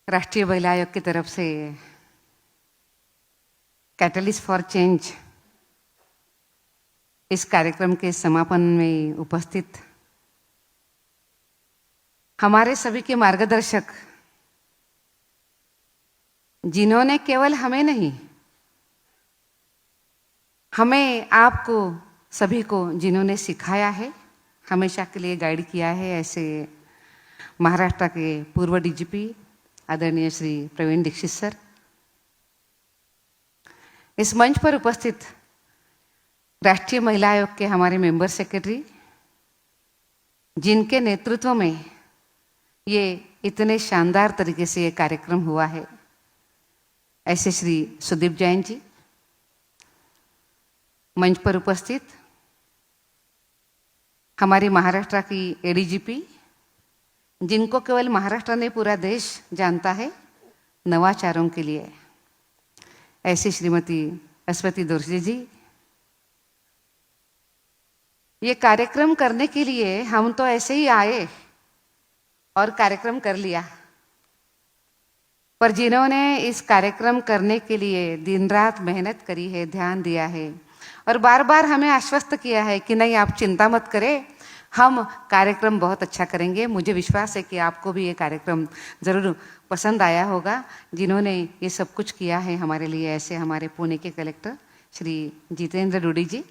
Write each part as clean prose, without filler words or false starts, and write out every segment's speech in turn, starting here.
राष्ट्रीय महिला आयोग की तरफ से कैटलिस्ट फॉर चेंज इस कार्यक्रम के समापन में उपस्थित हमारे सभी के मार्गदर्शक, जिन्होंने केवल हमें नहीं, हमें आपको सभी को जिन्होंने सिखाया है, हमेशा के लिए गाइड किया है, ऐसे महाराष्ट्र के पूर्व डीजीपी आदरणीय श्री प्रवीण दीक्षित सर, इस मंच पर उपस्थित राष्ट्रीय महिला आयोग के हमारे मेंबर सेक्रेटरी, जिनके नेतृत्व में ये इतने शानदार तरीके से ये कार्यक्रम हुआ है, ऐसे श्री सुदीप जैन जी, मंच पर उपस्थित हमारी महाराष्ट्र की एडीजीपी, जिनको केवल महाराष्ट्र ने पूरा देश जानता है नवाचारों के लिए, ऐसी श्रीमती अस्वती दोर्जे जी। ये कार्यक्रम करने के लिए हम तो ऐसे ही आए और कार्यक्रम कर लिया, पर जिन्होंने इस कार्यक्रम करने के लिए दिन रात मेहनत करी है, ध्यान दिया है और बार बार हमें आश्वस्त किया है कि नहीं, आप चिंता मत करें, हम कार्यक्रम बहुत अच्छा करेंगे। मुझे विश्वास है कि आपको भी ये कार्यक्रम ज़रूर पसंद आया होगा। जिन्होंने ये सब कुछ किया है हमारे लिए, ऐसे हमारे पुणे के कलेक्टर श्री जितेंद्र डूडी जी,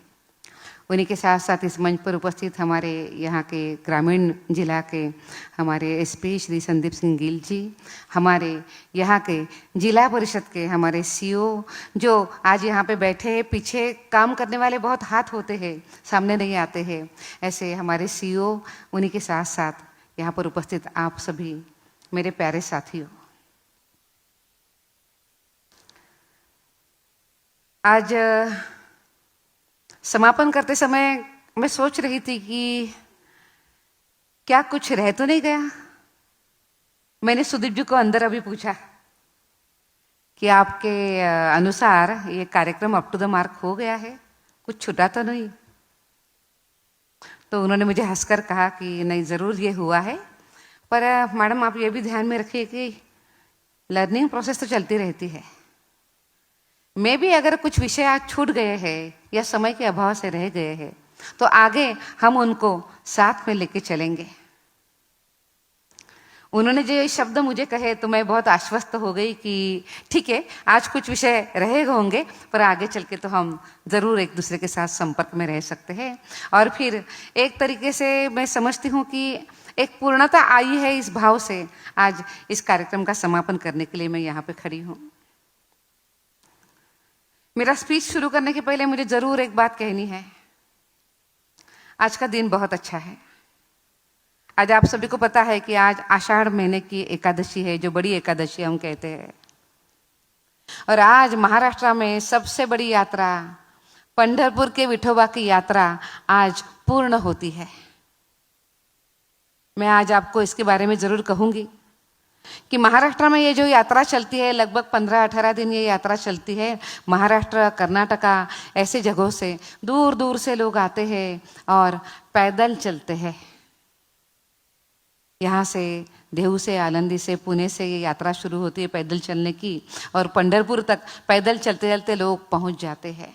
उन्हीं के साथ साथ इस मंच पर उपस्थित हमारे यहाँ के ग्रामीण जिला के हमारे एसपी श्री संदीप सिंह गिल जी, हमारे यहाँ के जिला परिषद के हमारे सीओ जो आज यहाँ पे बैठे हैं, पीछे काम करने वाले बहुत हाथ होते हैं, सामने नहीं आते हैं, ऐसे हमारे सीओ, उन्हीं के साथ साथ यहाँ पर उपस्थित आप सभी मेरे प्यारे साथियों। आज समापन करते समय मैं सोच रही थी कि क्या कुछ रह तो नहीं गया। मैंने सुदीप जी को अंदर अभी पूछा कि आपके अनुसार ये कार्यक्रम अप टू द मार्क हो गया है, कुछ छूटा तो नहीं। तो उन्होंने मुझे हंसकर कहा कि नहीं, ज़रूर ये हुआ है, पर मैडम आप ये भी ध्यान में रखिए कि लर्निंग प्रोसेस तो चलती रहती है। मैं भी अगर कुछ विषय आज छूट गए हैं या समय के अभाव से रह गए हैं, तो आगे हम उनको साथ में लेके चलेंगे। उन्होंने जो ये शब्द मुझे कहे तो मैं बहुत आश्वस्त हो गई कि ठीक है, आज कुछ विषय रहे होंगे, पर आगे चल के तो हम ज़रूर एक दूसरे के साथ संपर्क में रह सकते हैं। और फिर एक तरीके से मैं समझती हूँ कि एक पूर्णता आई है इस भाव से आज इस कार्यक्रम का समापन करने के लिए मैं यहाँ पे खड़ी हूँ। मेरा स्पीच शुरू करने के पहले मुझे ज़रूर एक बात कहनी है। आज का दिन बहुत अच्छा है। आज आप सभी को पता है कि आज आषाढ़ महीने की एकादशी है, जो बड़ी एकादशी हम कहते हैं। और आज महाराष्ट्र में सबसे बड़ी यात्रा, पंढरपुर के विठोबा की यात्रा आज पूर्ण होती है। मैं आज आपको इसके बारे में ज़रूर कहूँगी कि महाराष्ट्र में ये जो यात्रा चलती है, लगभग 15-18 दिन ये यात्रा चलती है। महाराष्ट्र, कर्नाटका, ऐसे जगहों से दूर दूर से लोग आते हैं और पैदल चलते हैं। यहाँ से देहू से, आलंदी से, पुणे से ये यात्रा शुरू होती है पैदल चलने की, और पंढरपुर तक पैदल चलते चलते लोग पहुँच जाते हैं।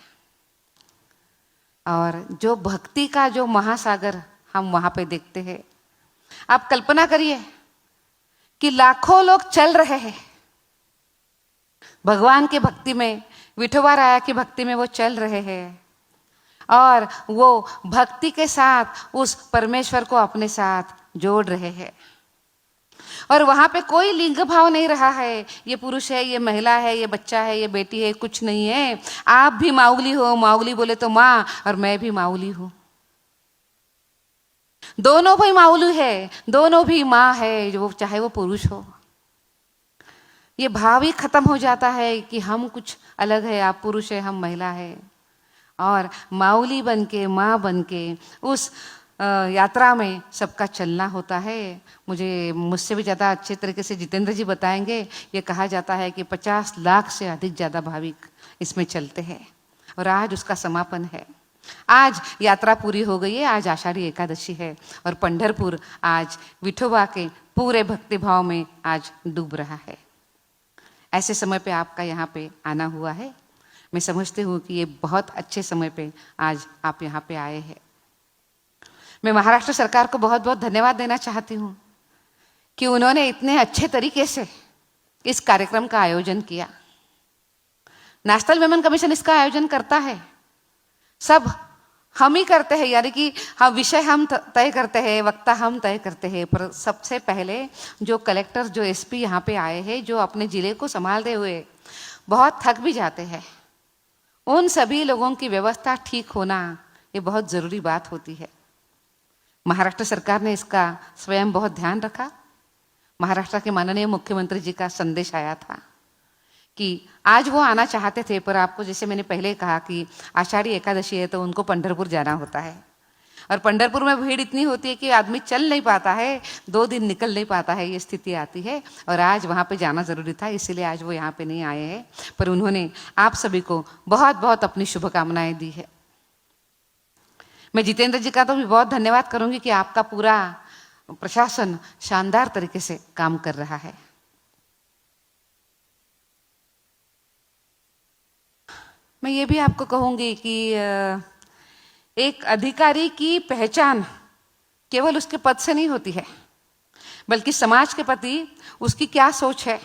और जो भक्ति का जो महासागर हम वहाँ पे देखते हैं, आप कल्पना करिए कि लाखों लोग चल रहे हैं भगवान की भक्ति में, विठोबा राया की भक्ति में वो चल रहे हैं, और वो भक्ति के साथ उस परमेश्वर को अपने साथ जोड़ रहे हैं। और वहां पे कोई लिंग भाव नहीं रहा है, ये पुरुष है, ये महिला है, ये बच्चा है, ये बेटी है, कुछ नहीं है। आप भी माउली हो, माउली बोले तो माँ, और मैं भी माउली हूँ। दोनों भी माउली है, दोनों भी माँ है, जो चाहे वो पुरुष हो। ये भाव ही खत्म हो जाता है कि हम कुछ अलग है, आप पुरुष है, हम महिला है। और माउली बनके, माँ बनके उस यात्रा में सबका चलना होता है। मुझसे भी ज़्यादा अच्छे तरीके से जितेंद्र जी बताएंगे। ये कहा जाता है कि 50 लाख से अधिक ज़्यादा भाविक इसमें चलते हैं, और आज उसका समापन है। आज यात्रा पूरी हो गई है, आज आषाढ़ी एकादशी है, और पंढरपुर आज विठोबा के पूरे भक्तिभाव में आज डूब रहा है। ऐसे समय पे आपका यहाँ पे आना हुआ है। मैं समझती हूँ कि ये बहुत अच्छे समय पे आज आप यहाँ पे आए हैं। मैं महाराष्ट्र सरकार को बहुत बहुत धन्यवाद देना चाहती हूँ कि उन्होंने इतने अच्छे तरीके से इस कार्यक्रम का आयोजन किया। नेशनल विमेन कमीशन इसका आयोजन करता है, सब हम ही करते हैं, यानी कि हम विषय हम तय करते हैं, वक्ता हम तय करते हैं, पर सबसे पहले जो कलेक्टर, जो एसपी यहाँ पे आए हैं, जो अपने जिले को संभालते हुए बहुत थक भी जाते हैं, उन सभी लोगों की व्यवस्था ठीक होना ये बहुत ज़रूरी बात होती है। महाराष्ट्र सरकार ने इसका स्वयं बहुत ध्यान रखा। महाराष्ट्र के माननीय मुख्यमंत्री जी का संदेश आया था कि आज वो आना चाहते थे, पर आपको जैसे मैंने पहले कहा कि आषाढ़ी एकादशी है तो उनको पंढरपुर जाना होता है, और पंढरपुर में भीड़ इतनी होती है कि आदमी चल नहीं पाता है, 2 दिन निकल नहीं पाता है, ये स्थिति आती है। और आज वहाँ पे जाना ज़रूरी था, इसीलिए आज वो यहाँ पे नहीं आए हैं, पर उन्होंने आप सभी को बहुत बहुत अपनी शुभकामनाएं दी है। मैं जितेंद्र जी का तो भी बहुत धन्यवाद करूँगी कि आपका पूरा प्रशासन शानदार तरीके से काम कर रहा है। मैं ये भी आपको कहूँगी कि एक अधिकारी की पहचान केवल उसके पद से नहीं होती है, बल्कि समाज के प्रति उसकी क्या सोच है,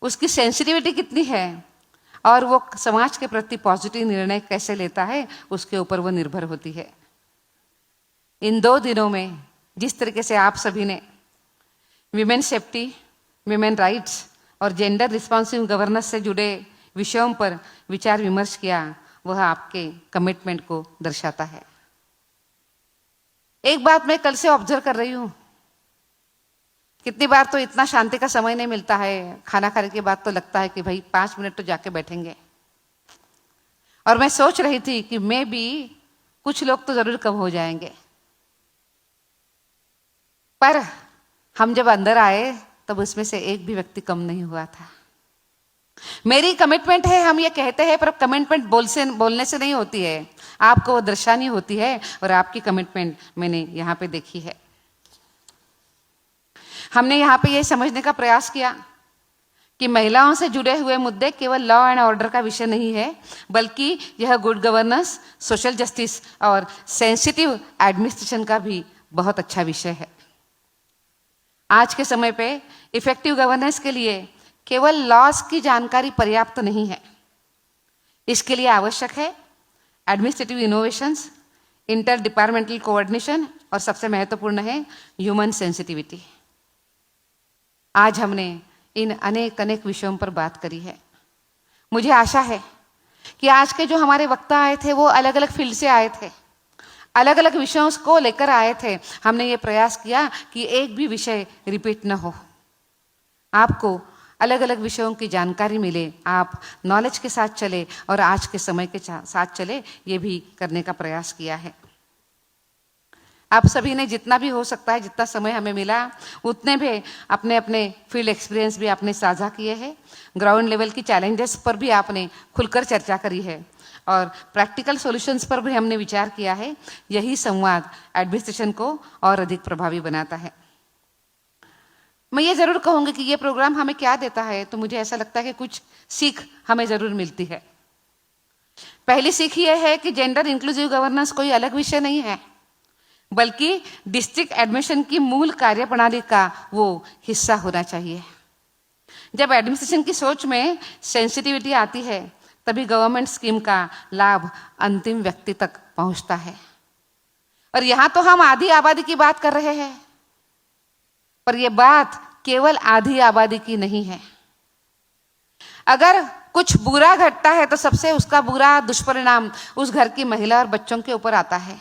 उसकी सेंसिटिविटी कितनी है, और वो समाज के प्रति पॉजिटिव निर्णय कैसे लेता है, उसके ऊपर वो निर्भर होती है। इन 2 दिनों में जिस तरीके से आप सभी ने विमेन सेफ्टी, विमेन राइट्स और जेंडर रिस्पॉन्सिव गवर्नेंस से जुड़े विषयों पर विचार विमर्श किया, वह आपके कमिटमेंट को दर्शाता है। एक बात मैं कल से ऑब्जर्व कर रही हूँ, कितनी बार तो इतना शांति का समय नहीं मिलता है, खाना खाने के बाद तो लगता है कि भाई 5 मिनट तो जाके बैठेंगे, और मैं सोच रही थी कि मैं भी कुछ लोग तो जरूर कम हो जाएंगे, पर हम जब अंदर आए तब उसमें से एक भी व्यक्ति कम नहीं हुआ था। मेरी कमिटमेंट है, हम ये कहते हैं, पर कमिटमेंट बोलने से नहीं होती है, आपको वो दर्शानी होती है, और आपकी कमिटमेंट मैंने यहाँ पे देखी है। हमने यहाँ पे ये समझने का प्रयास किया कि महिलाओं से जुड़े हुए मुद्दे केवल लॉ एंड ऑर्डर का विषय नहीं है, बल्कि यह गुड गवर्नेंस, सोशल जस्टिस और सेंसिटिव एडमिनिस्ट्रेशन का भी बहुत अच्छा विषय है। आज के समय पे इफेक्टिव गवर्नेंस के लिए केवल लॉज की जानकारी पर्याप्त नहीं है, इसके लिए आवश्यक है administrative innovations, inter departmental coordination, और सबसे महत्वपूर्ण है ह्यूमन सेंसिटिविटी। आज हमने इन अनेक विषयों पर बात करी है। मुझे आशा है कि आज के जो हमारे वक्ता आए थे वो अलग अलग फील्ड से आए थे, अलग अलग विषयों को लेकर आए थे। हमने ये प्रयास किया कि एक भी विषय रिपीट न हो, आपको अलग अलग विषयों की जानकारी मिले, आप नॉलेज के साथ चले और आज के समय के साथ चले, ये भी करने का प्रयास किया है। आप सभी ने जितना भी हो सकता है, जितना समय हमें मिला, उतने भी अपने अपने फील्ड एक्सपीरियंस भी आपने साझा किए हैं। ग्राउंड लेवल की चैलेंजेस पर भी आपने खुलकर चर्चा करी है, और प्रैक्टिकल सॉल्यूशंस पर भी हमने विचार किया है। यही संवाद एडमिनिस्ट्रेशन को और अधिक प्रभावी बनाता है। मैं ये जरूर कहूँगी कि ये प्रोग्राम हमें क्या देता है, तो मुझे ऐसा लगता है कि कुछ सीख हमें जरूर मिलती है। पहली सीख ये है कि जेंडर इंक्लूसिव गवर्नेंस कोई अलग विषय नहीं है, बल्कि डिस्ट्रिक्ट एडमिशन की मूल कार्यप्रणाली का वो हिस्सा होना चाहिए। जब एडमिनिस्ट्रेशन की सोच में सेंसिटिविटी आती है, तभी गवर्नमेंट स्कीम का लाभ अंतिम व्यक्ति तक पहुंचता है। और यहाँ तो हम आधी आबादी की बात कर रहे हैं, पर यह बात केवल आधी आबादी की नहीं है। अगर कुछ बुरा घटता है तो सबसे उसका बुरा दुष्परिणाम उस घर की महिला और बच्चों के ऊपर आता है,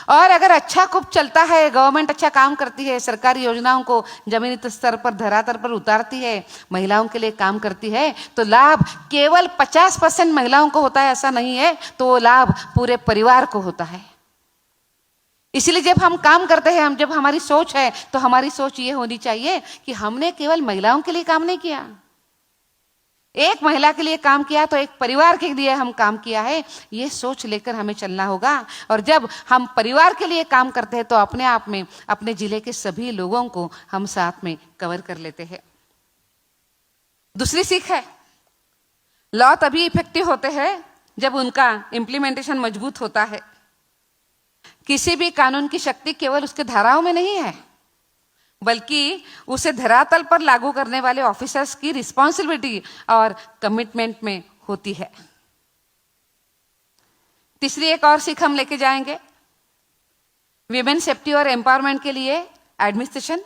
और अगर अच्छा खूब चलता है, गवर्नमेंट अच्छा काम करती है, सरकारी योजनाओं को जमीनी स्तर पर, धरातल पर उतारती है, महिलाओं के लिए काम करती है, तो लाभ केवल 50% महिलाओं को होता है ऐसा नहीं है, तो वो लाभ पूरे परिवार को होता है। इसलिए जब हम काम करते हैं, जब हमारी सोच है, तो हमारी सोच ये होनी चाहिए कि हमने केवल महिलाओं के लिए काम नहीं किया, एक महिला के लिए काम किया तो एक परिवार के लिए हम काम किया है, ये सोच लेकर हमें चलना होगा। और जब हम परिवार के लिए काम करते हैं तो अपने आप में अपने जिले के सभी लोगों को हम साथ में कवर कर लेते हैं। दूसरी सीख है, लॉ तभी इफेक्टिव होते हैं जब उनका इम्प्लीमेंटेशन मजबूत होता है। किसी भी कानून की शक्ति केवल उसके धाराओं में नहीं है, बल्कि उसे धरातल पर लागू करने वाले ऑफिसर्स की रिस्पॉन्सिबिलिटी और कमिटमेंट में होती है। तीसरी एक और सीख हम लेके जाएंगे, विमेन सेफ्टी और एम्पावरमेंट के लिए administration,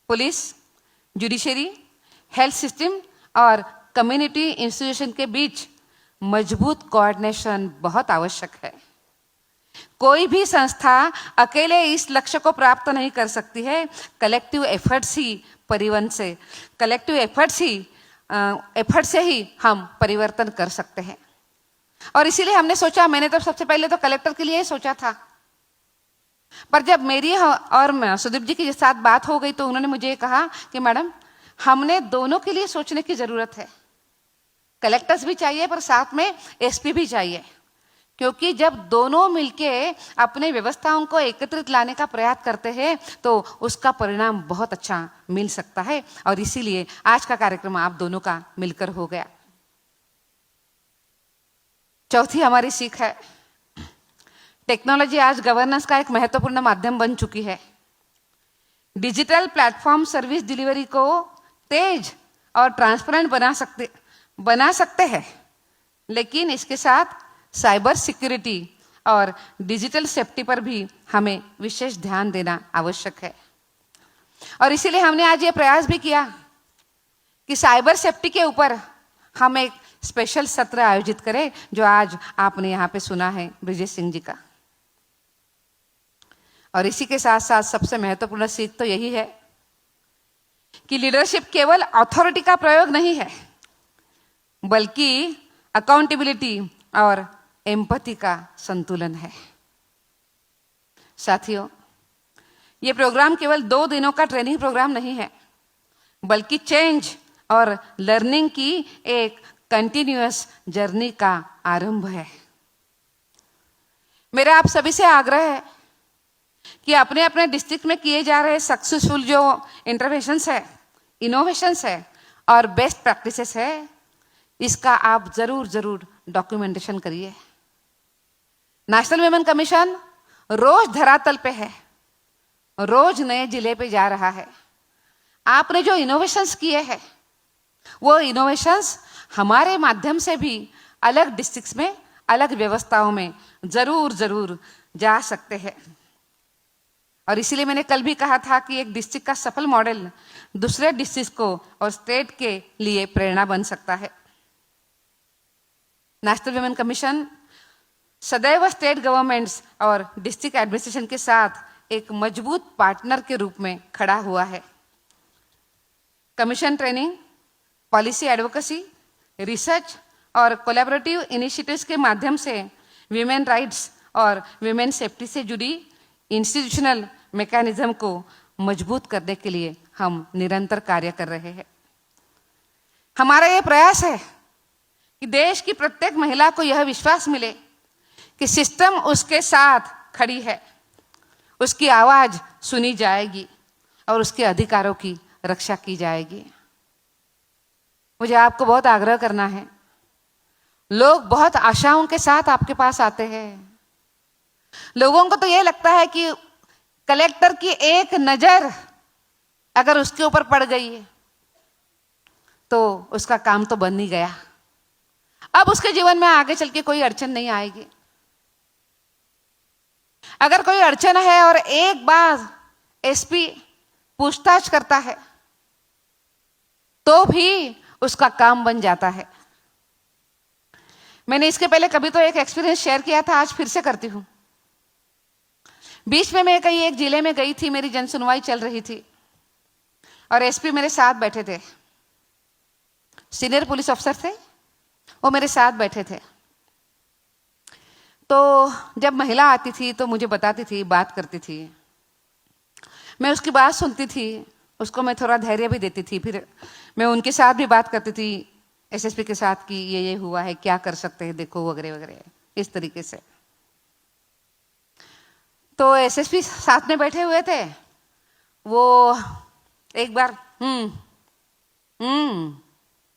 police, judiciary, health system और कम्युनिटी इंस्टीट्यूशन के बीच मजबूत कोऑर्डिनेशन बहुत आवश्यक है। कोई भी संस्था अकेले इस लक्ष्य को प्राप्त नहीं कर सकती है। कलेक्टिव एफर्ट्स ही परिवर्तन से एफर्ट से ही हम परिवर्तन कर सकते हैं। और इसीलिए हमने सोचा, मैंने तो सबसे पहले तो कलेक्टर के लिए ही सोचा था, पर जब मेरी और सुदीप जी के साथ बात हो गई तो उन्होंने मुझे कहा कि मैडम, हमने दोनों के लिए सोचने की जरूरत है। कलेक्टर्स भी चाहिए पर साथ में एसपी भी चाहिए, क्योंकि जब दोनों मिलके अपने व्यवस्थाओं को एकत्रित लाने का प्रयास करते हैं तो उसका परिणाम बहुत अच्छा मिल सकता है। और इसीलिए आज का कार्यक्रम आप दोनों का मिलकर हो गया। चौथी हमारी सीख है, टेक्नोलॉजी आज गवर्नेंस का एक महत्वपूर्ण माध्यम बन चुकी है। डिजिटल प्लेटफॉर्म सर्विस डिलीवरी को तेज और ट्रांसपेरेंट बना सकते हैं, लेकिन इसके साथ साइबर सिक्योरिटी और डिजिटल सेफ्टी पर भी हमें विशेष ध्यान देना आवश्यक है। और इसीलिए हमने आज ये प्रयास भी किया कि साइबर सेफ्टी के ऊपर हम एक स्पेशल सत्र आयोजित करें, जो आज आपने यहाँ पे सुना है ब्रिजेश सिंह जी का। और इसी के साथ साथ सबसे महत्वपूर्ण सीख तो यही है कि लीडरशिप केवल अथॉरिटी का प्रयोग नहीं है, बल्कि अकाउंटेबिलिटी और एम्पैथी का संतुलन है। साथियों, ये प्रोग्राम केवल 2 दिनों का ट्रेनिंग प्रोग्राम नहीं है, बल्कि चेंज और लर्निंग की एक कंटिन्यूअस जर्नी का आरंभ है। मेरा आप सभी से आग्रह है कि अपने अपने डिस्ट्रिक्ट में किए जा रहे सक्सेसफुल जो इंटरवेंशंस है, इनोवेशंस है और बेस्ट प्रैक्टिसेस है, इसका आप जरूर डॉक्यूमेंटेशन करिए। नेशनल विमेन कमीशन रोज धरातल पे है, रोज नए जिले पे जा रहा है। आपने जो इनोवेशंस किए हैं, वो इनोवेशंस हमारे माध्यम से भी अलग डिस्ट्रिक्ट्स में, अलग व्यवस्थाओं में जरूर जा सकते हैं। और इसीलिए मैंने कल भी कहा था कि एक डिस्ट्रिक्ट का सफल मॉडल दूसरे डिस्ट्रिक्ट को और स्टेट के लिए प्रेरणा बन सकता है। नेशनल विमेन कमीशन सदैव स्टेट गवर्नमेंट्स और डिस्ट्रिक्ट एडमिनिस्ट्रेशन के साथ एक मजबूत पार्टनर के रूप में खड़ा हुआ है। Commission training, policy advocacy, research और कोलैबोरेटिव इनिशिएटिव्स के माध्यम से विमेन राइट्स और विमेन सेफ्टी से जुड़ी इंस्टीट्यूशनल मैकेनिज्म को मजबूत करने के लिए हम निरंतर कार्य कर रहे हैं। हमारा ये प्रयास है कि देश की प्रत्येक महिला को यह विश्वास मिले कि सिस्टम उसके साथ खड़ी है, उसकी आवाज सुनी जाएगी और उसके अधिकारों की रक्षा की जाएगी। मुझे आपको बहुत आग्रह करना है, लोग बहुत आशाओं के साथ आपके पास आते हैं। लोगों को तो ये लगता है कि कलेक्टर की एक नजर अगर उसके ऊपर पड़ गई तो उसका काम तो बन ही गया, अब उसके जीवन में आगे चल के कोई अड़चन नहीं आएगी। अगर कोई अड़चन है और एक बार एसपी पूछताछ करता है तो भी उसका काम बन जाता है। मैंने इसके पहले कभी तो एक एक्सपीरियंस शेयर किया था, आज फिर से करती हूं। बीच में मैं कहीं एक जिले में गई थी, मेरी जनसुनवाई चल रही थी और एसपी मेरे साथ बैठे थे, सीनियर पुलिस अफसर थे, वो मेरे साथ बैठे थे। तो जब महिला आती थी तो मुझे बताती थी, बात करती थी, मैं उसकी बात सुनती थी, उसको मैं थोड़ा धैर्य भी देती थी, फिर मैं उनके साथ भी बात करती थी एसएसपी के साथ कि ये हुआ है, क्या कर सकते हैं, देखो वगैरह वगैरह, इस तरीके से। तो एसएसपी साथ में बैठे हुए थे, वो एक बार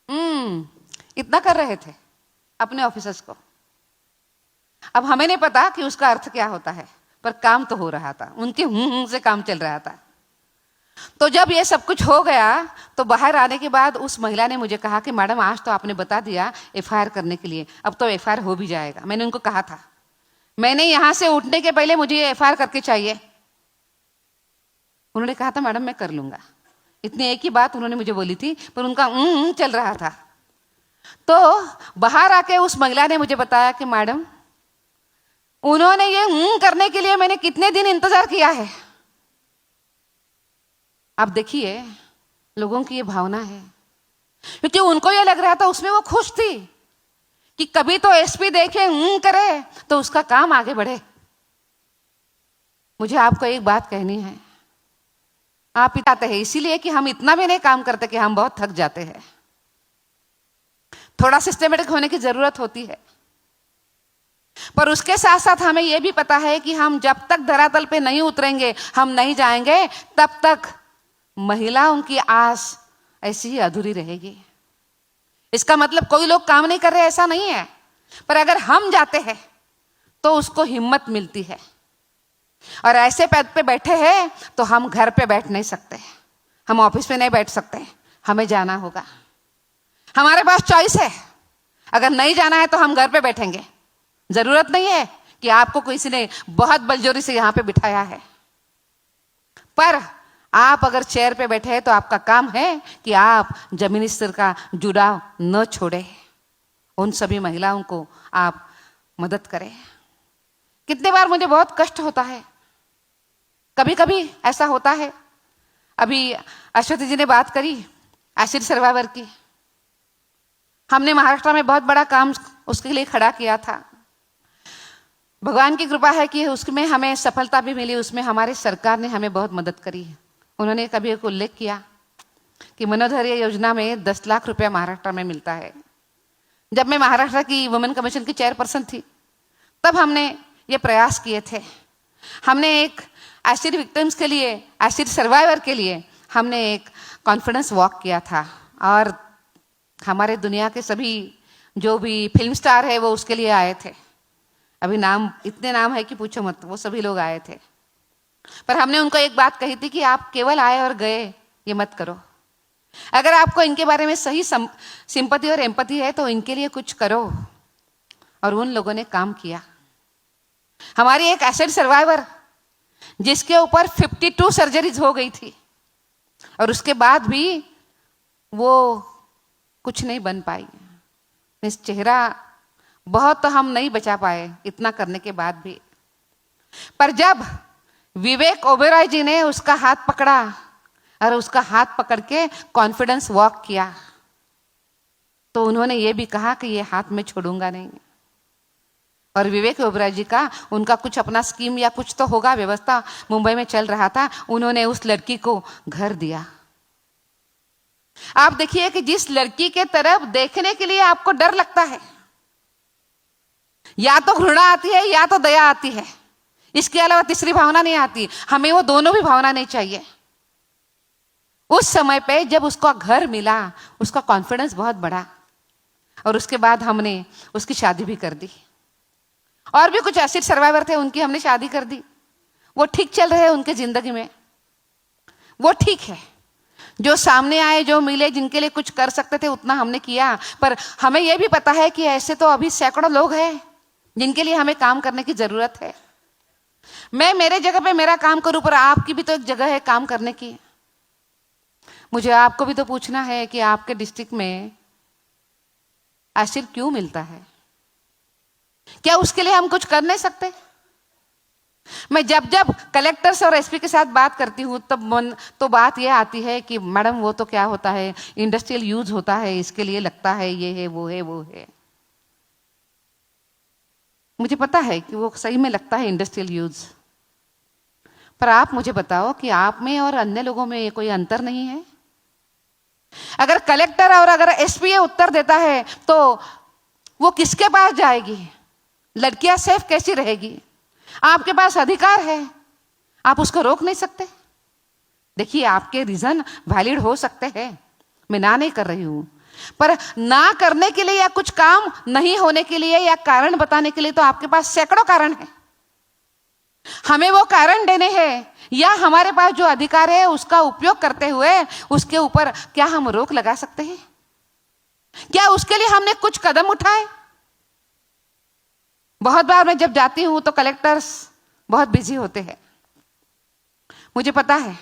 इतना कर रहे थे अपने ऑफिसर्स को। अब हमें नहीं पता कि उसका अर्थ क्या होता है, पर काम तो हो रहा था, उनके से काम चल रहा था। तो जब ये सब कुछ हो गया तो बाहर आने के बाद उस महिला ने मुझे कहा कि मैडम आज तो आपने बता दिया एफआईआर करने के लिए, अब तो एफआईआर हो भी जाएगा। मैंने उनको कहा था, मैंने यहां से उठने के पहले मुझे एफआईआर करके चाहिए। उन्होंने कहा था मैडम मैं कर लूंगा, इतनी एक ही बात उन्होंने मुझे बोली थी, पर उनका चल रहा था। तो बाहर आके उस महिला ने मुझे बताया कि मैडम उन्होंने ये करने के लिए मैंने कितने दिन इंतजार किया है। आप देखिए लोगों की ये भावना है, क्योंकि उनको ये लग रहा था, उसमें वो खुश थी कि कभी तो एसपी देखे करे तो उसका काम आगे बढ़े। मुझे आपको एक बात कहनी है, आप इताते हैं इसीलिए कि हम इतना भी नहीं काम करते कि हम बहुत थक जाते हैं। थोड़ा सिस्टमेटिक होने की जरूरत होती है, पर उसके साथ साथ हमें यह भी पता है कि हम जब तक धरातल पे नहीं उतरेंगे, हम नहीं जाएंगे, तब तक महिलाओं की आस ऐसी ही अधूरी रहेगी। इसका मतलब कोई लोग काम नहीं कर रहे ऐसा नहीं है, पर अगर हम जाते हैं तो उसको हिम्मत मिलती है। और ऐसे पद पे बैठे हैं तो हम घर पे बैठ नहीं सकते, हम ऑफिस में नहीं बैठ सकते, हमें जाना होगा। हमारे पास चॉइस है, अगर नहीं जाना है तो हम घर पे बैठेंगे। जरूरत नहीं है कि आपको किसी ने बहुत बलजोरी से यहां पे बिठाया है, पर आप अगर चेयर पे बैठे हैं तो आपका काम है कि आप जमीनी स्तर का जुड़ाव न छोड़े, उन सभी महिलाओं को आप मदद करें। कितने बार मुझे बहुत कष्ट होता है, कभी कभी ऐसा होता है। अभी अश्वती जी ने बात करी एसिड सर्वाइवर की, हमने महाराष्ट्र में बहुत बड़ा काम उसके लिए खड़ा किया था। भगवान की कृपा है कि उसमें हमें सफलता भी मिली, उसमें हमारी सरकार ने हमें बहुत मदद करी। उन्होंने कभी एक उल्लेख किया कि मनोधैर्य योजना में 10 लाख रुपया महाराष्ट्र में मिलता है। जब मैं महाराष्ट्र की वुमेन कमीशन की चेयरपर्सन थी तब हमने ये प्रयास किए थे। हमने एक एसिड विक्टिम्स के लिए, एसिड सर्वाइवर के लिए हमने एक कॉन्फिडेंस वॉक किया था, और हमारे दुनिया के सभी जो भी फिल्म स्टार है वो उसके लिए आए थे। अभी नाम, इतने नाम है कि पूछो मत, वो सभी लोग आए थे। पर हमने उनको एक बात कही थी कि आप केवल आए और गए ये मत करो, अगर आपको इनके बारे में सही सिंपैथी और एम्पैथी है तो इनके लिए कुछ करो। और उन लोगों ने काम किया। हमारी एक एसिड सर्वाइवर जिसके ऊपर 52 सर्जरीज हो गई थी और उसके बाद भी वो कुछ नहीं बन पाई, इस चेहरा बहुत तो हम नहीं बचा पाए इतना करने के बाद भी। पर जब विवेक ओबेरॉय जी ने उसका हाथ पकड़ा और उसका हाथ पकड़ के कॉन्फिडेंस वॉक किया, तो उन्होंने ये भी कहा कि ये हाथ में छोड़ूंगा नहीं। और विवेक ओबेरॉय जी का, उनका कुछ अपना स्कीम या कुछ तो होगा, व्यवस्था मुंबई में चल रहा था, उन्होंने उस लड़की को घर दिया। आप देखिए कि जिस लड़की के तरफ देखने के लिए आपको डर लगता है, या तो घृणा आती है या तो दया आती है, इसके अलावा तीसरी भावना नहीं आती। हमें वो दोनों भी भावना नहीं चाहिए। उस समय पे जब उसका घर मिला, उसका कॉन्फिडेंस बहुत बढ़ा और उसके बाद हमने उसकी शादी भी कर दी। और भी कुछ एसिड सर्वाइवर थे, उनकी हमने शादी कर दी। वो ठीक चल रहे हैं उनके जिंदगी में, वो ठीक है। जो सामने आए, जो मिले, जिनके लिए कुछ कर सकते थे उतना हमने किया। पर हमें यह भी पता है कि ऐसे तो अभी सैकड़ों लोग हैं जिनके लिए हमें काम करने की जरूरत है। मैं मेरे जगह पे मेरा काम करूं, पर आपकी भी तो एक जगह है काम करने की। मुझे आपको भी तो पूछना है कि आपके डिस्ट्रिक्ट में एसिड क्यों मिलता है? क्या उसके लिए हम कुछ कर नहीं सकते? मैं जब जब कलेक्टर्स और एसपी के साथ बात करती हूँ तब तो बात यह आती है कि मैडम वो तो क्या होता है, इंडस्ट्रियल यूज होता है, इसके लिए लगता है, ये है, वो है, वो है। मुझे पता है कि वो सही में लगता है इंडस्ट्रियल यूज, पर आप मुझे बताओ कि आप में और अन्य लोगों में कोई अंतर नहीं है? अगर कलेक्टर और अगर एसपी उत्तर देता है तो वो किसके पास जाएगी? लड़कियां सेफ कैसी रहेगी? आपके पास अधिकार है, आप उसको रोक नहीं सकते। देखिए, आपके रीजन वैलिड हो सकते हैं, मैं ना नहीं कर रही हूं, पर ना करने के लिए या कुछ काम नहीं होने के लिए या कारण बताने के लिए तो आपके पास सैकड़ों कारण है। हमें वो कारण देने हैं या हमारे पास जो अधिकार है उसका उपयोग करते हुए उसके ऊपर क्या हम रोक लगा सकते हैं? क्या उसके लिए हमने कुछ कदम उठाए? बहुत बार मैं जब जाती हूं तो कलेक्टर्स बहुत बिजी होते हैं। मुझे पता है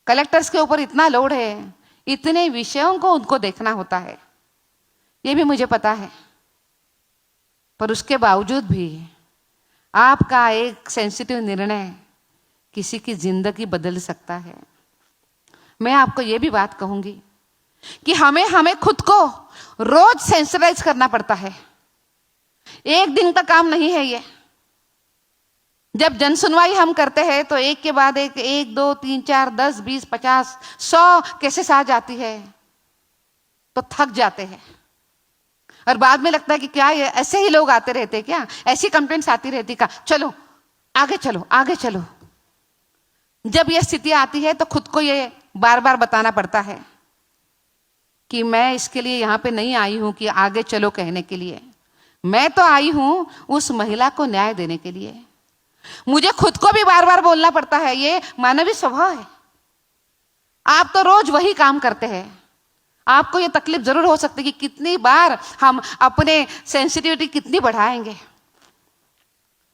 कलेक्टर्स के ऊपर इतना लोड है, इतने विषयों को उनको देखना होता है, ये भी मुझे पता है। पर उसके बावजूद भी आपका एक सेंसिटिव निर्णय किसी की जिंदगी बदल सकता है। मैं आपको ये भी बात कहूंगी कि हमें खुद को रोज सेंसिटाइज करना पड़ता है। एक दिन का काम नहीं है ये। जब जन सुनवाई हम करते हैं तो एक के बाद एक 2 3 4 10 20 50 100 केसेस आ जाती है तो थक जाते हैं और बाद में लगता है कि क्या ये ऐसे ही लोग आते रहते क्या, ऐसी कंप्लेंट्स आती रहती का, चलो आगे चलो आगे चलो। जब यह स्थिति आती है तो खुद को ये बार बार बताना पड़ता है कि मैं इसके लिए यहां पे नहीं आई हूं कि आगे चलो कहने के लिए, मैं तो आई हूं उस महिला को न्याय देने के लिए। मुझे खुद को भी बार बार बोलना पड़ता है, ये मानवीय स्वभाव है। आप तो रोज वही काम करते हैं, आपको ये तकलीफ जरूर हो सकती है कि कितनी बार हम अपने सेंसिटिविटी कितनी बढ़ाएंगे।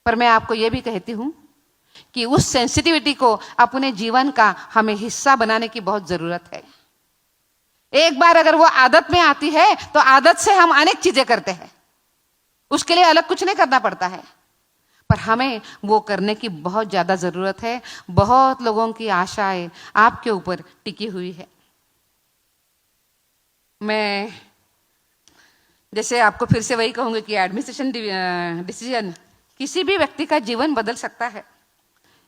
पर मैं आपको ये भी कहती हूं कि उस सेंसिटिविटी को अपने जीवन का हमें हिस्सा बनाने की बहुत जरूरत है। एक बार अगर वो आदत में आती है तो आदत से हम अनेक चीजें करते हैं, उसके लिए अलग कुछ नहीं करना पड़ता है, पर हमें वो करने की बहुत ज्यादा जरूरत है। बहुत लोगों की आशाएं आपके ऊपर टिकी हुई है। मैं जैसे आपको फिर से वही कहूंगी कि एडमिनिस्ट्रेशन डिसीजन किसी भी व्यक्ति का जीवन बदल सकता है।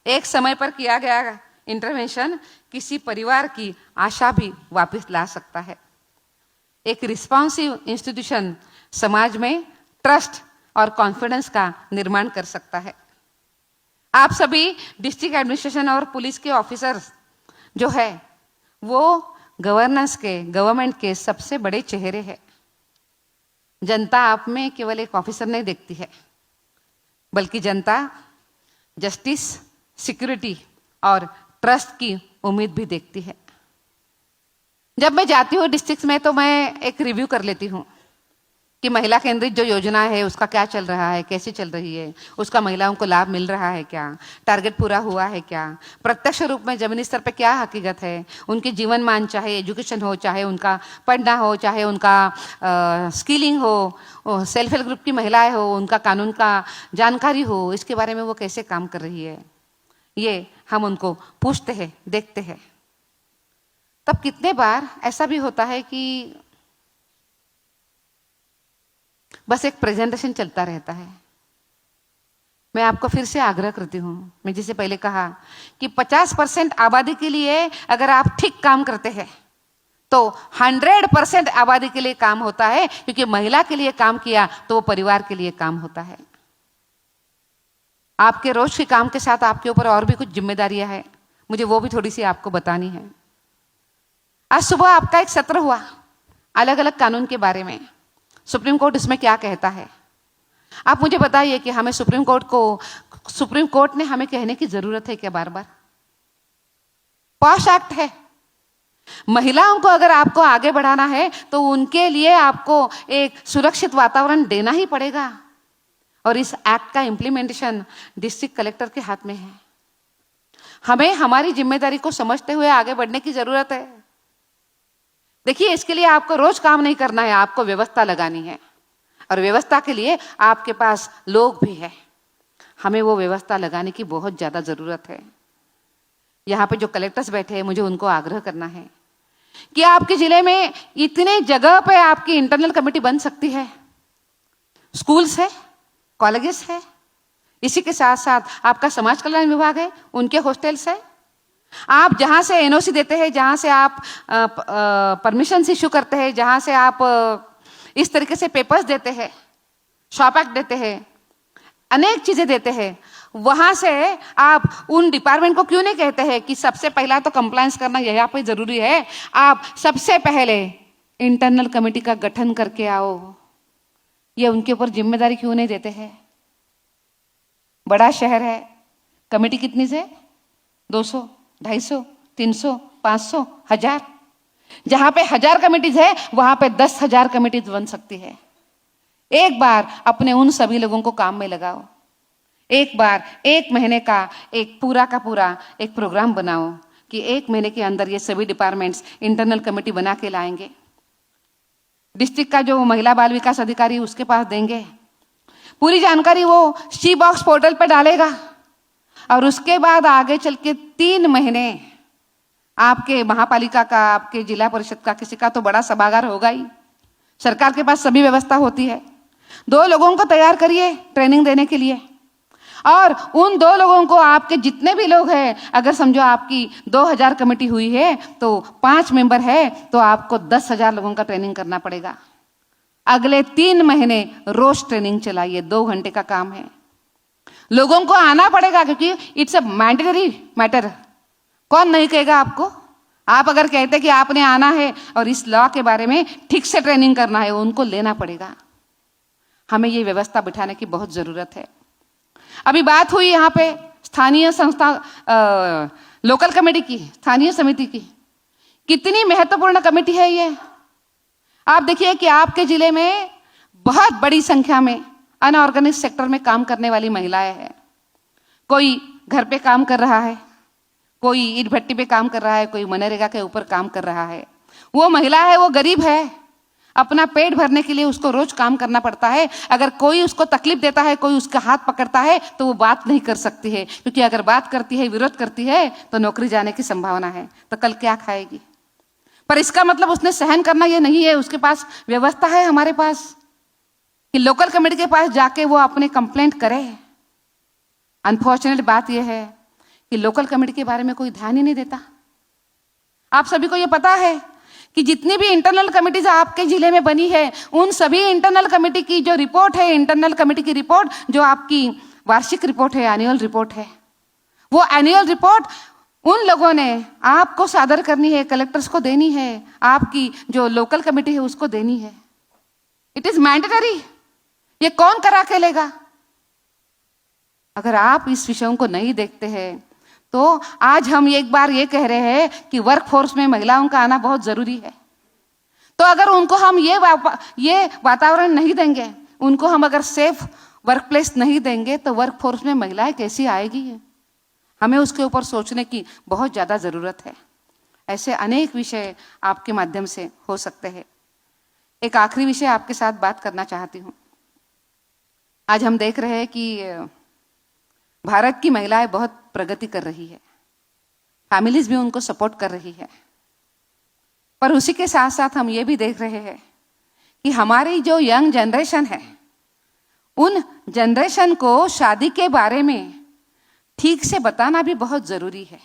एक समय पर किया गया इंटरवेंशन किसी परिवार की आशा भी वापस ला सकता है। एक रिस्पॉन्सिव इंस्टीट्यूशन समाज में ट्रस्ट और कॉन्फिडेंस का निर्माण कर सकता है। आप सभी डिस्ट्रिक्ट एडमिनिस्ट्रेशन और पुलिस के ऑफिसर्स जो है वो गवर्नमेंट के सबसे बड़े चेहरे हैं। जनता आप में केवल एक ऑफिसर नहीं देखती है, बल्कि जनता जस्टिस, सिक्योरिटी और ट्रस्ट की उम्मीद भी देखती है। जब मैं जाती हूँ डिस्ट्रिक्ट में तो मैं एक रिव्यू कर लेती हूँ कि महिला केंद्रित जो योजना है उसका क्या चल रहा है, कैसे चल रही है, उसका महिलाओं को लाभ मिल रहा है क्या, टारगेट पूरा हुआ है क्या, प्रत्यक्ष रूप में जमीनी स्तर पर क्या हकीकत है, उनके जीवन मान, चाहे एजुकेशन हो, चाहे उनका पढ़ना हो, चाहे उनका स्किलिंग हो, सेल्फ हेल्प ग्रुप की महिलाएं हो, उनका कानून का जानकारी हो, इसके बारे में वो कैसे काम कर रही है, ये हम उनको पूछते हैं, देखते हैं। तब कितने बार ऐसा भी होता है कि बस एक प्रेजेंटेशन चलता रहता है। मैं आपको फिर से आग्रह करती हूं, मैं जैसे पहले कहा कि 50% आबादी के लिए अगर आप ठीक काम करते हैं तो 100% आबादी के लिए काम होता है, क्योंकि महिला के लिए काम किया तो वो परिवार के लिए काम होता है। आपके रोज के काम के साथ आपके ऊपर और भी कुछ जिम्मेदारियां हैं, मुझे वो भी थोड़ी सी आपको बतानी है। आज सुबह आपका एक सत्र हुआ अलग अलग कानून के बारे में। सुप्रीम कोर्ट इसमें क्या कहता है, आप मुझे बताइए कि हमें सुप्रीम कोर्ट ने हमें कहने की जरूरत है क्या बार बार? पॉश एक्ट है। महिलाओं को अगर आपको आगे बढ़ाना है तो उनके लिए आपको एक सुरक्षित वातावरण देना ही पड़ेगा, और इस एक्ट का इंप्लीमेंटेशन डिस्ट्रिक्ट कलेक्टर के हाथ में है। हमें हमारी जिम्मेदारी को समझते हुए आगे बढ़ने की जरूरत है। देखिए, इसके लिए आपको रोज काम नहीं करना है, आपको व्यवस्था लगानी है, और व्यवस्था के लिए आपके पास लोग भी हैं। हमें वो व्यवस्था लगाने की बहुत ज्यादा जरूरत है। यहाँ पे जो कलेक्टर्स बैठे हैं, मुझे उनको आग्रह करना है कि आपके जिले में इतने जगह पे आपकी इंटरनल कमेटी बन सकती है। स्कूल्स है, कॉलेजेस है, इसी के साथ साथ आपका समाज कल्याण विभाग है, उनके हॉस्टल्स है। आप जहां से एनओसी देते हैं, जहां से आप परमिशन इश्यू करते हैं, जहां से आप इस तरीके से पेपर्स देते हैं, शॉप एक्ट देते हैं, अनेक चीजें देते हैं, वहां से आप उन डिपार्टमेंट को क्यों नहीं कहते हैं कि सबसे पहला तो कंप्लायंस करना यहाँ पे जरूरी है, आप सबसे पहले इंटरनल कमेटी का गठन करके आओ, ये उनके ऊपर जिम्मेदारी क्यों नहीं देते हैं? बड़ा शहर है, कमेटी कितनी से? 200, 250, 300, 500, 1000। जहां पे 1000 कमेटीज है वहां पे 10,000 कमेटीज बन सकती है। एक बार अपने उन सभी लोगों को काम में लगाओ। एक बार 1 महीने का एक पूरा का पूरा एक प्रोग्राम बनाओ कि 1 महीने के अंदर ये सभी डिपार्टमेंट्स इंटरनल कमेटी बना के लाएंगे। डिस्ट्रिक्ट का जो महिला बाल विकास अधिकारी उसके पास देंगे, पूरी जानकारी वो सी बॉक्स पोर्टल पर डालेगा और उसके बाद आगे चल के 3 महीने आपके महापालिका का, आपके जिला परिषद का, किसी का तो बड़ा सभागार होगा ही, सरकार के पास सभी व्यवस्था होती है। 2 लोगों को तैयार करिए ट्रेनिंग देने के लिए, और उन 2 लोगों को आपके जितने भी लोग हैं, अगर समझो आपकी 2000 कमेटी हुई है तो 5 मेंबर है तो आपको 10,000 लोगों का ट्रेनिंग करना पड़ेगा। अगले 3 महीने रोज ट्रेनिंग चलाइए, 2 घंटे का काम है। लोगों को आना पड़ेगा क्योंकि इट्स अ मैंडेटरी मैटर। कौन नहीं कहेगा आपको? आप अगर कहते कि आपने आना है और इस लॉ के बारे में ठीक से ट्रेनिंग करना है, उनको लेना पड़ेगा। हमें ये व्यवस्था बिठाने की बहुत जरूरत है। अभी बात हुई यहाँ पे स्थानीय संस्था, लोकल कमेटी की, स्थानीय समिति की। कितनी महत्वपूर्ण कमेटी है ये। आप देखिए कि आपके जिले में बहुत बड़ी संख्या में अनऑर्गेनाइज सेक्टर में काम करने वाली महिलाएं हैं। कोई घर पे काम कर रहा है, कोई ईट भट्टी पे काम कर रहा है, कोई मनरेगा के ऊपर काम कर रहा है। वो महिला है, वो गरीब है, अपना पेट भरने के लिए उसको रोज काम करना पड़ता है। अगर कोई उसको तकलीफ देता है, कोई उसका हाथ पकड़ता है तो वो बात नहीं कर सकती है, क्योंकि अगर बात करती है, विरोध करती है तो नौकरी जाने की संभावना है, तो कल क्या खाएगी। पर इसका मतलब उसने सहन करना ये नहीं है। उसके पास व्यवस्था है हमारे पास कि लोकल कमेटी के पास जाके वो अपने कंप्लेंट करे। अनफॉर्चुनेट बात यह है कि लोकल कमेटी के बारे में कोई ध्यान ही नहीं देता। आप सभी को ये पता है कि जितनी भी इंटरनल कमेटीज आपके जिले में बनी है, उन सभी इंटरनल कमेटी की जो रिपोर्ट है, इंटरनल कमेटी की रिपोर्ट जो आपकी वार्षिक रिपोर्ट है, एनुअल रिपोर्ट है, वो एनुअल रिपोर्ट उन लोगों ने आपको सादर करनी है, कलेक्टर्स को देनी है, आपकी जो लोकल कमेटी है उसको देनी है। It is mandatory. ये कौन करा के लेगा? अगर आप इस विषयों को नहीं देखते हैं तो आज हम एक बार ये कह रहे हैं कि वर्कफोर्स में महिलाओं का आना बहुत जरूरी है। तो अगर उनको हम ये वातावरण नहीं देंगे, उनको हम अगर सेफ वर्क प्लेस नहीं देंगे, तो वर्कफोर्स में महिलाएं कैसी आएगी? हमें उसके ऊपर सोचने की बहुत ज़्यादा ज़रूरत है। ऐसे अनेक विषय आपके माध्यम से हो सकते हैं। एक आखिरी विषय आपके साथ बात करना चाहती हूँ। आज हम देख रहे हैं कि भारत की महिलाएं बहुत प्रगति कर रही है, फैमिलीज भी उनको सपोर्ट कर रही है, पर उसी के साथ साथ हम ये भी देख रहे हैं कि हमारी जो यंग जनरेशन है, उन जनरेशन को शादी के बारे में ठीक से बताना भी बहुत जरूरी है।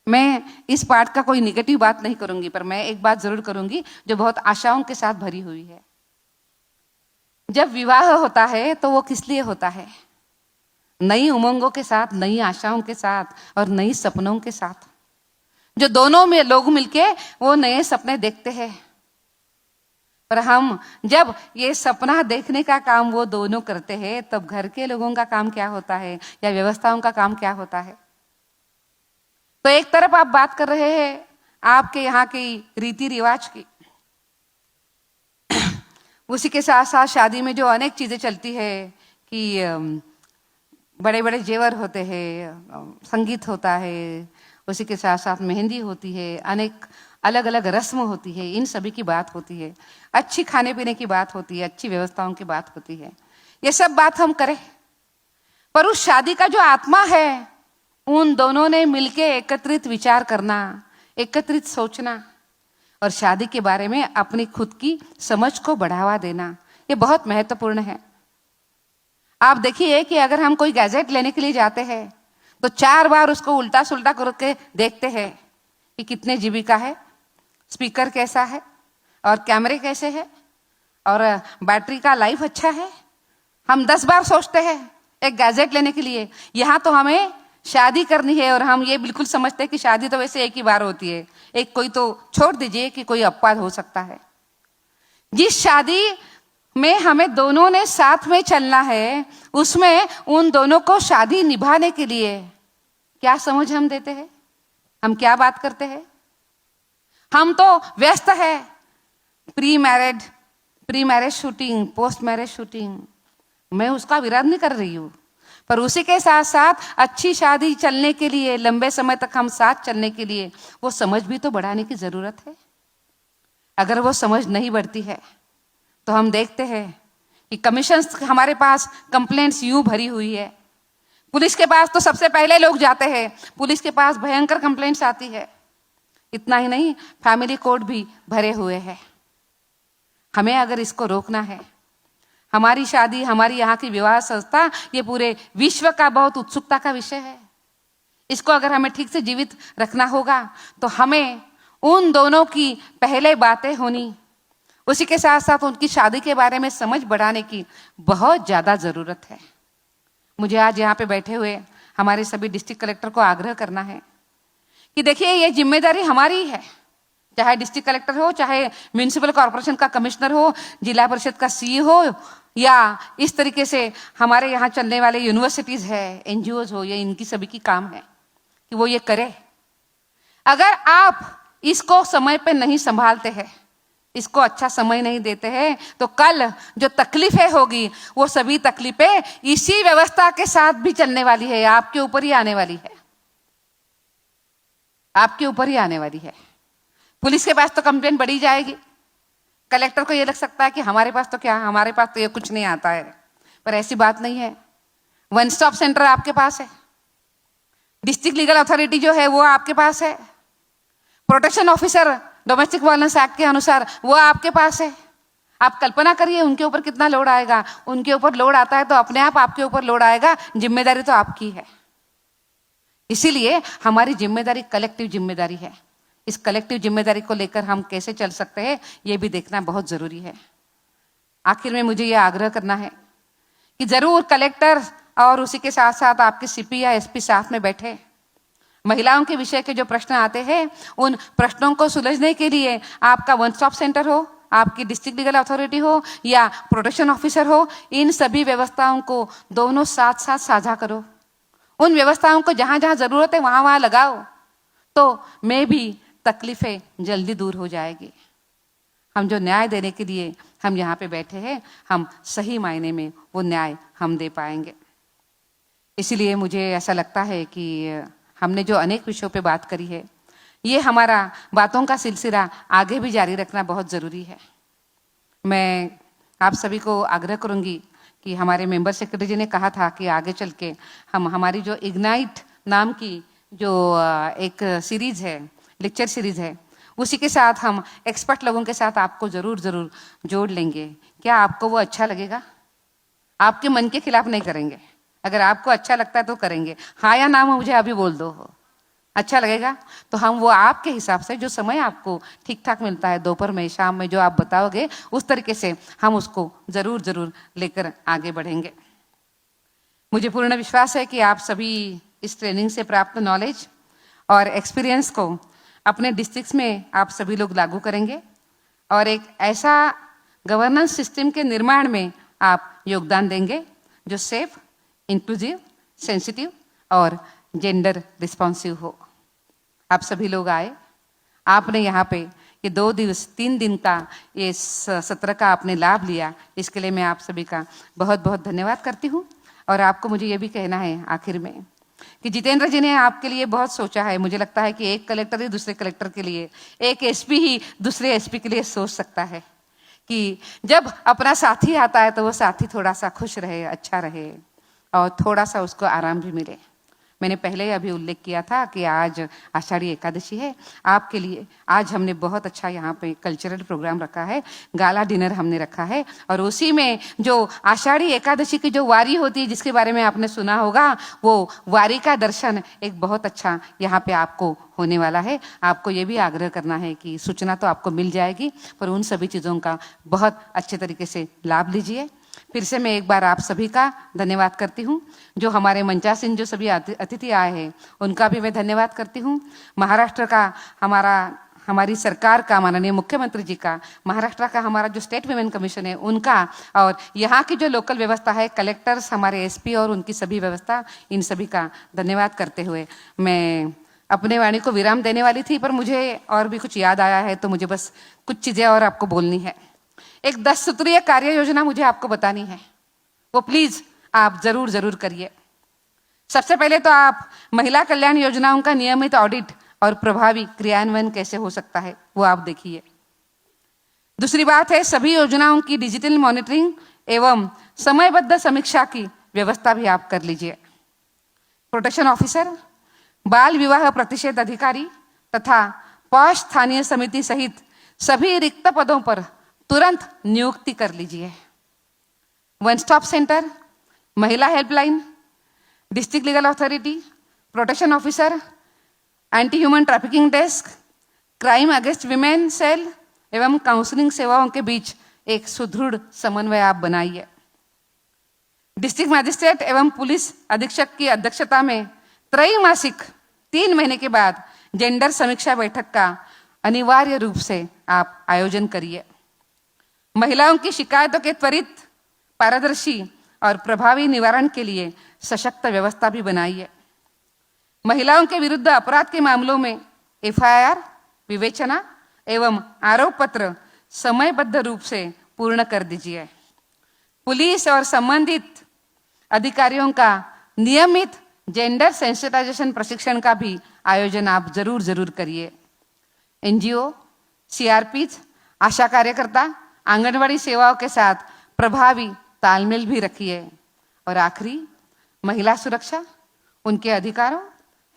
मैं इस पार्ट का कोई निगेटिव बात नहीं करूंगी, पर मैं एक बात जरूर करूंगी जो बहुत आशाओं के साथ भरी हुई है। जब विवाह होता है तो वो किस लिए होता है? नई उमंगों के साथ, नई आशाओं के साथ और नई सपनों के साथ, जो दोनों में लोग मिलके वो नए सपने देखते हैं। पर हम जब ये सपना देखने का काम वो दोनों करते हैं, तब घर के लोगों का काम क्या होता है या व्यवस्थाओं का काम क्या होता है? तो एक तरफ आप बात कर रहे हैं आपके यहाँ की रीति रिवाज की, उसी के साथ साथ शादी में जो अनेक चीजें चलती है कि बड़े बड़े जेवर होते हैं, संगीत होता है, उसी के साथ साथ मेहंदी होती है, अनेक अलग अलग रस्म होती है, इन सभी की बात होती है, अच्छी खाने पीने की बात होती है, अच्छी व्यवस्थाओं की बात होती है। ये सब बात हम करें, पर उस शादी का जो आत्मा है, उन दोनों ने मिलके एकत्रित विचार करना, एकत्रित सोचना और शादी के बारे में अपनी खुद की समझ को बढ़ावा देना, ये बहुत महत्वपूर्ण है। आप देखिए कि अगर हम कोई गैजेट लेने के लिए जाते हैं तो 4 बार उसको उल्टा सुल्टा करके देखते हैं कि कितने जीबी का है, स्पीकर कैसा है और कैमरे कैसे है और बैटरी का लाइफ अच्छा है। हम 10 बार सोचते हैं एक गैजेट लेने के लिए। यहाँ तो हमें शादी करनी है और हम ये बिल्कुल समझते हैं कि शादी तो वैसे एक ही बार होती है, एक कोई तो छोड़ दीजिए कि कोई अपवाद हो सकता है। जिस शादी में हमें दोनों ने साथ में चलना है, उसमें उन दोनों को शादी निभाने के लिए क्या समझ हम देते हैं, हम क्या बात करते हैं। हम तो व्यस्त है pre marriage shooting, post marriage shooting. मैं उसका विरोध नहीं कर रही हूं, पर उसी के साथ साथ अच्छी शादी चलने के लिए, लंबे समय तक हम साथ चलने के लिए वो समझ भी तो बढ़ाने की जरूरत है। अगर वो समझ नहीं बढ़ती है तो हम देखते हैं कि कमीशंस हमारे पास कंप्लेंट्स यूं भरी हुई है। पुलिस के पास तो सबसे पहले लोग जाते हैं, पुलिस के पास भयंकर कंप्लेंट्स आती है। इतना ही नहीं, फैमिली कोर्ट भी भरे हुए हैं। हमें अगर इसको रोकना है, हमारी शादी, हमारी यहाँ की विवाह संस्था, ये पूरे विश्व का बहुत उत्सुकता का विषय है। इसको अगर हमें ठीक से जीवित रखना होगा तो हमें उन दोनों की पहले बातें होनी, उसी के साथ साथ उनकी शादी के बारे में समझ बढ़ाने की बहुत ज्यादा जरूरत है। मुझे आज यहाँ पे बैठे हुए हमारे सभी डिस्ट्रिक्ट कलेक्टर को आग्रह करना है कि देखिए, ये जिम्मेदारी हमारी है। चाहे डिस्ट्रिक्ट कलेक्टर हो, चाहे म्युनिसिपल कॉर्पोरेशन का कमिश्नर हो, जिला परिषद का सीई हो, या इस तरीके से हमारे यहाँ चलने वाले यूनिवर्सिटीज है, एनजीओज हो, ये इनकी सभी की काम है कि वो ये करे। अगर आप इसको समय पे नहीं संभालते हैं, इसको अच्छा समय नहीं देते हैं, तो कल जो तकलीफें होगी वो सभी तकलीफें इसी व्यवस्था के साथ भी चलने वाली है, आपके ऊपर ही आने वाली है, आपके ऊपर ही आने वाली है। पुलिस के पास तो कंप्लेंट बढ़ी जाएगी, कलेक्टर को ये लग सकता है कि हमारे पास तो क्या, हमारे पास तो ये कुछ नहीं आता है, पर ऐसी बात नहीं है। वन स्टॉप सेंटर आपके पास है, डिस्ट्रिक्ट लीगल अथॉरिटी जो है वो आपके पास है, protection officer domestic violence act के अनुसार वो आपके पास है। आप कल्पना करिए उनके ऊपर कितना लोड आएगा। उनके ऊपर लोड आता है तो अपने आप आपके ऊपर लोड आएगा, जिम्मेदारी तो आपकी है। इसीलिए हमारी जिम्मेदारी कलेक्टिव जिम्मेदारी है। इस कलेक्टिव जिम्मेदारी को लेकर हम कैसे चल सकते हैं, ये भी देखना बहुत जरूरी है। आखिर में मुझे ये आग्रह करना है कि जरूर कलेक्टर और उसी के साथ साथ आपके सीपी या एसपी साथ में बैठे, महिलाओं के विषय के जो प्रश्न आते हैं उन प्रश्नों को सुलझने के लिए आपका वन स्टॉप सेंटर हो, आपकी डिस्ट्रिक्ट लीगल अथॉरिटी हो या प्रोटेक्शन ऑफिसर हो, इन सभी व्यवस्थाओं को दोनों साथ साथ साझा करो। उन व्यवस्थाओं को जहां जहां जरूरत है वहां वहां लगाओ, तो मैं भी तकलीफें जल्दी दूर हो जाएगी। हम जो न्याय देने के लिए हम यहाँ पे बैठे हैं, हम सही मायने में वो न्याय हम दे पाएंगे। इसीलिए मुझे ऐसा लगता है कि हमने जो अनेक विषयों पे बात करी है, ये हमारा बातों का सिलसिला आगे भी जारी रखना बहुत ज़रूरी है। मैं आप सभी को आग्रह करूंगी कि हमारे मेंबर सेक्रेटरी जी ने कहा था कि आगे चल के हम हमारी जो इग्नाइट नाम की जो एक सीरीज है, लेक्चर सीरीज है, उसी के साथ हम एक्सपर्ट लोगों के साथ आपको ज़रूर जोड़ लेंगे। क्या आपको वो अच्छा लगेगा? आपके मन के खिलाफ नहीं करेंगे, अगर आपको अच्छा लगता है तो करेंगे। हाँ या ना मुझे अभी बोल दो, अच्छा लगेगा तो हम वो आपके हिसाब से जो समय आपको ठीक ठाक मिलता है, दोपहर में, शाम में, जो आप बताओगे उस तरीके से हम उसको जरूर लेकर आगे बढ़ेंगे। मुझे पूर्ण विश्वास है कि आप सभी इस ट्रेनिंग से प्राप्त नॉलेज और एक्सपीरियंस को अपने डिस्ट्रिक्ट्स में आप सभी लोग लागू करेंगे और एक ऐसा गवर्नेंस सिस्टम के निर्माण में आप योगदान देंगे जो सेफ, इंक्लूसिव, सेंसिटिव और जेंडर रिस्पॉन्सिव हो। आप सभी लोग आए, आपने यहाँ पे ये 3 दिन का ये सत्र का आपने लाभ लिया, इसके लिए मैं आप सभी का बहुत बहुत धन्यवाद करती हूँ। और आपको मुझे ये भी कहना है आखिर में कि जितेंद्र जी ने आपके लिए बहुत सोचा है। मुझे लगता है कि एक कलेक्टर ही दूसरे कलेक्टर के लिए, एक एसपी ही दूसरे एसपी के लिए सोच सकता है कि जब अपना साथी आता है तो वो साथी थोड़ा सा खुश रहे, अच्छा रहे और थोड़ा सा उसको आराम भी मिले। मैंने पहले ही अभी उल्लेख किया था कि आज आषाढ़ी एकादशी है। आपके लिए आज हमने बहुत अच्छा यहाँ पे कल्चरल प्रोग्राम रखा है, गाला डिनर हमने रखा है और उसी में जो आषाढ़ी एकादशी की जो वारी होती है जिसके बारे में आपने सुना होगा, वो वारी का दर्शन एक बहुत अच्छा यहाँ पे आपको होने वाला है। आपको ये भी आग्रह करना है कि सूचना तो आपको मिल जाएगी, पर उन सभी चीज़ों का बहुत अच्छे तरीके से लाभ लीजिए। फिर से मैं एक बार आप सभी का धन्यवाद करती हूँ। जो हमारे मंचासीन जो सभी अतिथि आए हैं उनका भी मैं धन्यवाद करती हूँ। महाराष्ट्र का हमारी सरकार का, माननीय मुख्यमंत्री जी का, महाराष्ट्र का हमारा जो स्टेट विमेन कमीशन है उनका, और यहाँ की जो लोकल व्यवस्था है, कलेक्टर्स, हमारे एसपी और उनकी सभी व्यवस्था, इन सभी का धन्यवाद करते हुए मैं अपने वाणी को विराम देने वाली थी, पर मुझे और भी कुछ याद आया है तो मुझे बस कुछ चीजें और आपको बोलनी है। एक 10 सूत्रीय कार्य योजना मुझे आपको बतानी है, वो प्लीज आप जरूर जरूर करिए। सबसे पहले तो आप महिला कल्याण योजनाओं का नियमित ऑडिट और प्रभावी क्रियान्वयन कैसे हो सकता है वो आप देखिए। दूसरी बात है, सभी योजनाओं की डिजिटल मॉनिटरिंग एवं समयबद्ध समीक्षा की व्यवस्था भी आप कर लीजिए। प्रोटेक्शन ऑफिसर, बाल विवाह प्रतिषेध अधिकारी तथा पॉश स्थानीय समिति सहित सभी रिक्त पदों पर तुरंत नियुक्ति कर लीजिए। वन स्टॉप सेंटर, महिला helpline, district legal authority, protection officer, anti human trafficking desk, crime against women cell एवं काउंसलिंग सेवाओं के बीच एक सुदृढ़ समन्वय आप बनाइए। डिस्ट्रिक्ट मजिस्ट्रेट एवं पुलिस अधीक्षक की अध्यक्षता में त्रैमासिक 3 महीने के बाद जेंडर समीक्षा बैठक का अनिवार्य रूप से आप आयोजन करिए। महिलाओं की शिकायतों के त्वरित, पारदर्शी और प्रभावी निवारण के लिए सशक्त व्यवस्था भी बनाइए। महिलाओं के विरुद्ध अपराध के मामलों में एफआईआर विवेचना एवं आरोप पत्र समयबद्ध रूप से पूर्ण कर दीजिए। पुलिस और संबंधित अधिकारियों का नियमित जेंडर सेंसिटाइजेशन प्रशिक्षण का भी आयोजन आप जरूर जरूर करिए। एनजीओ, सीआरपीज, आशा कार्यकर्ता, आंगनवाड़ी सेवाओं के साथ प्रभावी तालमेल भी रखिए। और आखिरी, महिला सुरक्षा, उनके अधिकारों,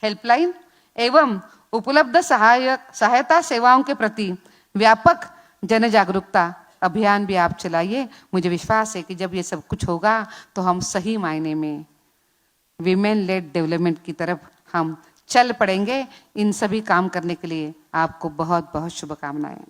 हेल्पलाइन एवं उपलब्ध सहायता सेवाओं के प्रति व्यापक जन जागरूकता अभियान भी आप चलाइए। मुझे विश्वास है कि जब ये सब कुछ होगा तो हम सही मायने में विमेन लेड डेवलपमेंट की तरफ हम चल पड़ेंगे। इन सभी काम करने के लिए आपको बहुत बहुत शुभकामनाएं।